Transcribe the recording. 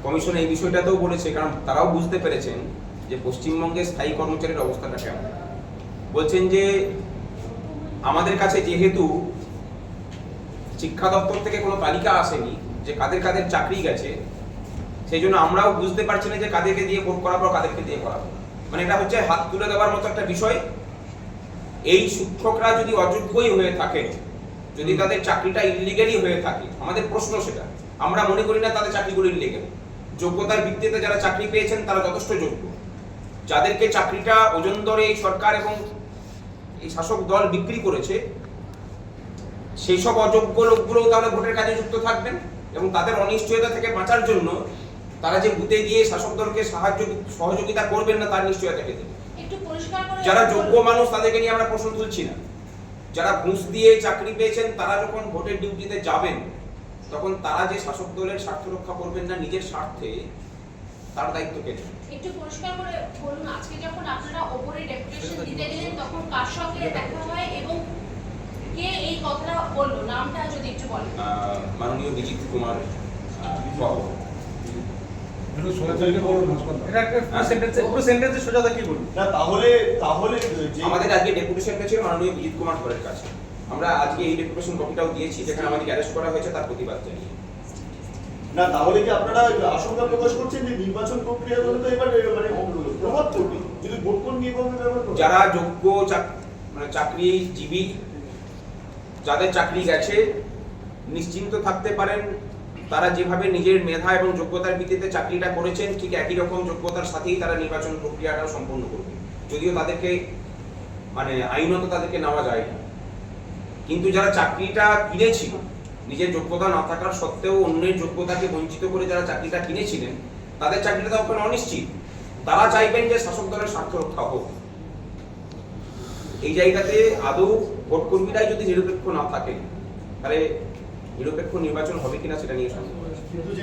Commission এই বিষয়টাতেও বলেছে, কারণ তারাও বুঝতে পেরেছেন যে পশ্চিমবঙ্গের স্থায়ী কর্মচারীর অবস্থাটা কেমন। বলছেন যে আমাদের কাছে যেহেতু শিক্ষা দপ্তর থেকে কোনো তালিকা আসেনি যে কাদের কাদের চাকরি গেছে, সেই জন্য আমরাও বুঝতে পারছি না যে কাদেরকে দিয়ে ভোট করাবো কাদেরকে দিয়ে করাবো। মানে এটা হচ্ছে হাত তুলে দেওয়ার মতো একটা বিষয়। এই শিক্ষকরা যদি অযোগ্যই হয়ে থাকেন, যদি তাদের চাকরিটা ইলিগালি হয়ে থাকে, আমাদের প্রশ্ন সেটা, আমরা মনে করি না তাদের চাকরিগুলো ইলিগাল। যোগ্যতার ভিত্তিতে যারা চাকরি পেয়েছেন তারা যথেষ্ট যোগ্য। যাদেরকে চাকরিটা ওজন দরে এই সরকার এবং এই শাসক দল বিক্রি করেছে, সেই সব অযোগ্য লোকগুলো তাহলে ভোটের কাজে যুক্ত থাকবেন এবং তাদের অনিশ্চয়তা থেকে বাঁচার জন্য তারা যে বুথে গিয়ে শাসক দলকে সহযোগিতা করবেন না তার নিশ্চয়তা পেতে। যারা যোগ্য মানুষ তাদেরকে নিয়ে আমরা প্রশ্ন তুলছি না। যারা ঘুষ দিয়ে চাকরি পেয়েছেন তারা যখন ভোটের ডিউটিতে যাবেন তখন তারা যে শাসক দলের স্বার্থ রক্ষা করবেন না নিজের স্বার্থে, তার দায়িত্ব কে নেবে? একটু পরিষ্কার করে বলুন, আজকে যখন আপনারা ওপরে ডেপুটেশন দিতে গেলেন তখন কার সঙ্গে দেখা হয় এবং কে এই কথাটা বললো, নামটা যদি একটু বলেন। মাননীয় বিজিত কুমার বাবু। আমাদের আজকে ডেপুটেশন গেছে মাননীয় বিজিত কুমার ধরের কাছে। আমরা আজকে এই ডেপুটেশন কপিটাও দিয়েছি যেখানে আমাদের অ্যারেস্ট করা হয়েছে তার প্রতিবাদ জানিয়ে। না তাহলে কি আপনারা আশঙ্কা প্রকাশ করছেন যে নির্বাচন প্রক্রিয়া তো এবার মানে প্রভাব পড়বে যদি ভোট কোড নিয়মে ব্যবহার করে? যারা যোগ্য মানে চাকরিজীবী, যাদের চাকরি গেছে, নিশ্চিন্ত থাকতে পারেন তারা যেভাবে নিজের মেধা এবং যোগ্যতার ভিত্তিতে চাকরিটা করেছেন ঠিক একই রকম যোগ্যতার সাথেই তারা নির্বাচন প্রক্রিয়াটাও সম্পন্ন করবে। যদিও তাদেরকে মানে আইনত তাদেরকে নেওয়া যায় না, কিন্তু যারা চাকরিটা কিনেছিল নিজের যোগ্যতা না থাকার সত্ত্বেও অন্যের যোগ্যতাকে বঞ্চিত করে যারা চাকরিটা কিনেছিলেন তাদের চাকরিটা তখন অনিশ্চিত। তারা চাইবেন যে শাসক দলের স্বার্থ রক্ষা হোক। এই জায়গাতে আদৌ ভোট কর্মীরাই যদি নিরপেক্ষ না থাকে তাহলে নিরপেক্ষ নির্বাচন হবে কিনা সেটা নিয়ে সন্দেহ আছে।